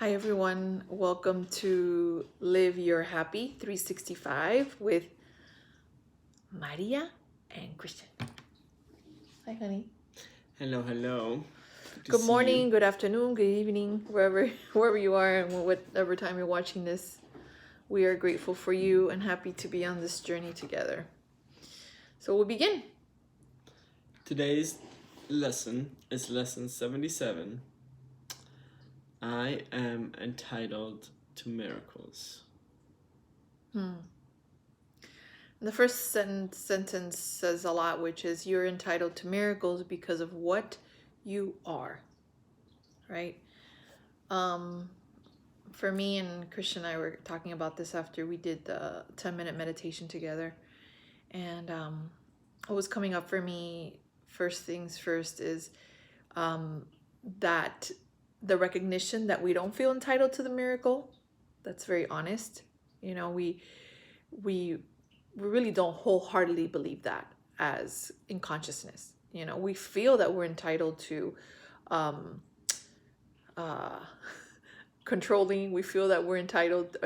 Hi everyone, welcome to Live Your Happy 365 with Maria and Christian. Hi honey. Hello. Good morning, good afternoon, good evening, wherever you are and whatever time you're watching this. We are grateful for you and happy to be on this journey together. So we'll begin. Today's lesson is lesson 77. I am entitled to miracles. The first sentence says a lot, which is you're entitled to miracles because of what you are, right? For me and Christian and I were talking about this after we did the 10-minute meditation together. And what was coming up for me, first things first, is that the recognition that we don't feel entitled to the miracle. That's very honest. You know, we really don't wholeheartedly believe that as in consciousness. You know, we feel that we're entitled to controlling. We feel that we're entitled.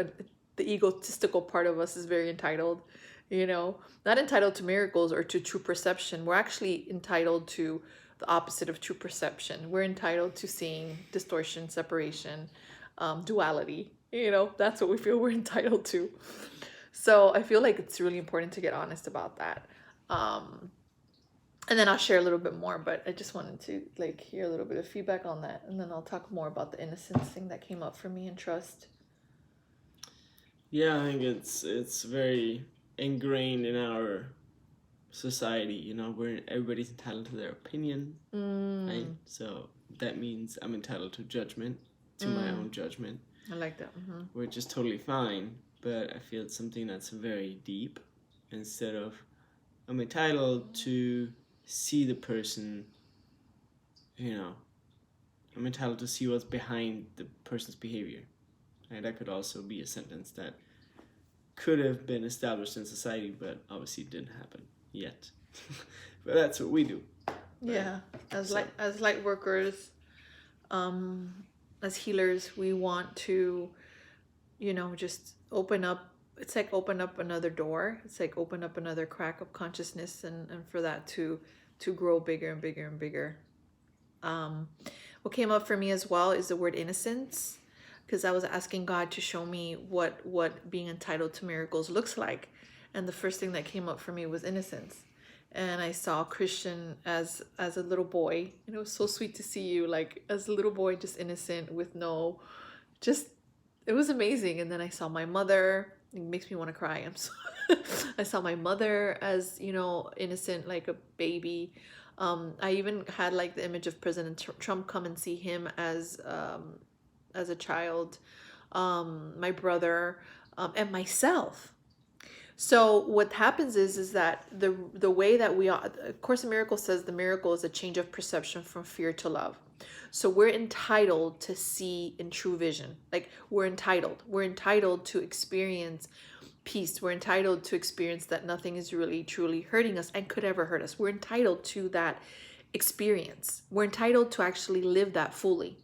The egotistical part of us is very entitled. You know, not entitled to miracles or to true perception. We're actually entitled to the opposite of true perception. We're entitled to seeing distortion, separation, duality. You know, that's what we feel we're entitled to. So I feel like it's really important to get honest about that. And then I'll share a little bit more, but I just wanted to hear a little bit of feedback on that, and then I'll talk more about the innocence thing that came up for me and trust. Yeah, I think it's very ingrained in our society. You know, where everybody's entitled to their opinion, right? So that means I'm entitled to judgment, to my own judgment. I like that. Which is totally fine, but I feel it's something that's very deep. Instead of I'm entitled to see the person, you know, I'm entitled to see what's behind the person's behavior. And that could also be a sentence that could have been established in society, but obviously didn't happen yet. But that's what we do. Right? Yeah, as light workers, as healers, we want to, just open up. It's like open up another door. It's like open up another crack of consciousness, and for that to grow bigger and bigger and bigger. What came up for me as well is the word innocence, because I was asking God to show me what being entitled to miracles looks like, and the first thing that came up for me was innocence. And I saw Christian as a little boy, and it was so sweet to see you as a little boy, just innocent with no, just it was amazing. And then I saw my mother. It makes me want to cry. I saw my mother as innocent, like a baby. I even had the image of President Trump come and see him as a child, my brother, and myself. So what happens is that the way that we are, Course in Miracles says the miracle is a change of perception from fear to love. So we're entitled to see in true vision. We're entitled to experience peace. We're entitled to experience that nothing is really truly hurting us and could ever hurt us. We're entitled to that experience. We're entitled to actually live that fully.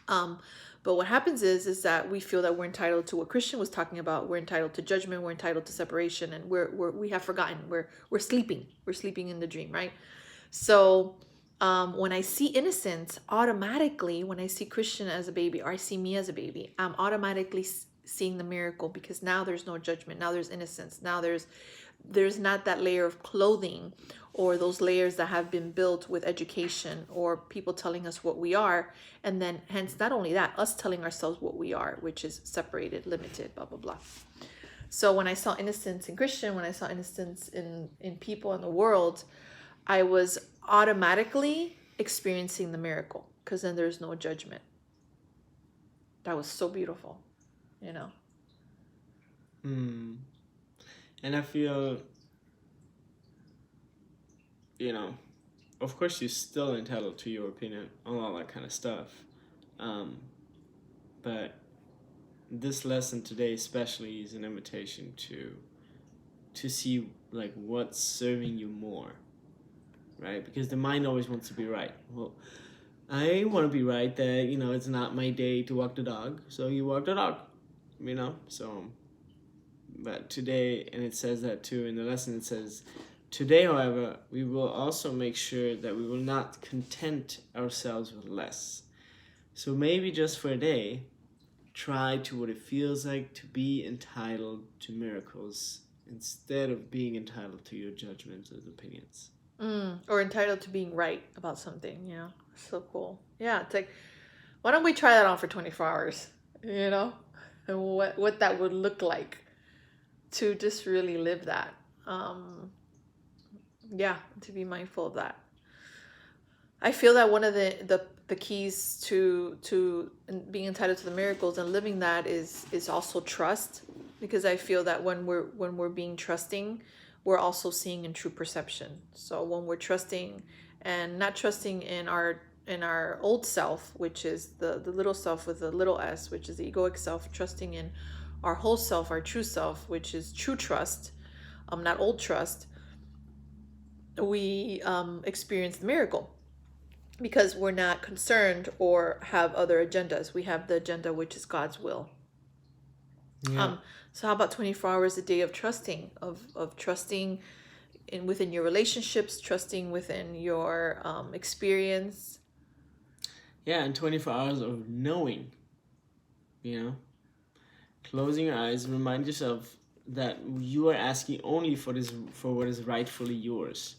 But what happens is that we feel that we're entitled to what Christian was talking about. We're entitled to judgment. We're entitled to separation, and we have forgotten. We're sleeping. We're sleeping in the dream, right? So when I see innocence, automatically, when I see Christian as a baby, or I see me as a baby, I'm automatically seeing the miracle, because now there's no judgment. Now there's innocence. Now there's not that layer of clothing, or those layers that have been built with education or people telling us what we are. And then hence, not only that, us telling ourselves what we are, which is separated, limited, blah, blah, blah. So when I saw innocence in Christian, when I saw innocence in people in the world, I was automatically experiencing the miracle, because then there's no judgment. That was so beautiful, And I feel, of course you're still entitled to your opinion on all that kind of stuff. But this lesson today especially is an invitation to see what's serving you more, right? Because the mind always wants to be right. Well, I want to be right that, it's not my day to walk the dog, so you walk the dog, so, but today, and it says that too in the lesson, it says, today, however, we will also make sure that we will not content ourselves with less. So maybe just for a day, try to what it feels like to be entitled to miracles instead of being entitled to your judgments and opinions. Or entitled to being right about something, So cool. Yeah, it's like, why don't we try that on for 24 hours, And what that would look like to just really live that. Yeah, to be mindful of that. I feel that one of the keys to being entitled to the miracles and living that is also trust, because I feel that when we're being trusting, we're also seeing in true perception. So when we're trusting and not trusting in our old self, which is the little self with a little s, which is the egoic self, trusting in our whole self, our true self, which is true trust, not old trust, we experience the miracle because we're not concerned or have other agendas. We have the agenda, which is God's will. Yeah. So how about 24 hours a day of trusting, of trusting within your relationships, trusting within your experience. Yeah, and 24 hours of knowing, closing your eyes, remind yourself that you are asking only for what is rightfully yours.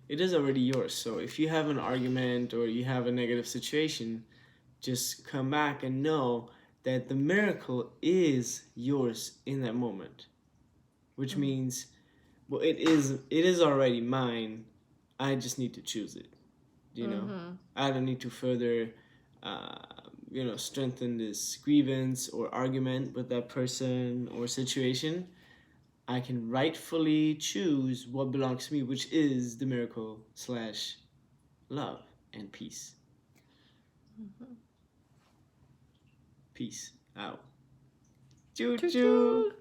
It is already yours. So if you have an argument or you have a negative situation, just come back and know that the miracle is yours in that moment, which means, well, it is already mine. I just need to choose it. I don't need to further strengthen this grievance or argument with that person or situation. I can rightfully choose what belongs to me, which is the miracle / love and peace. Peace out. Choo choo.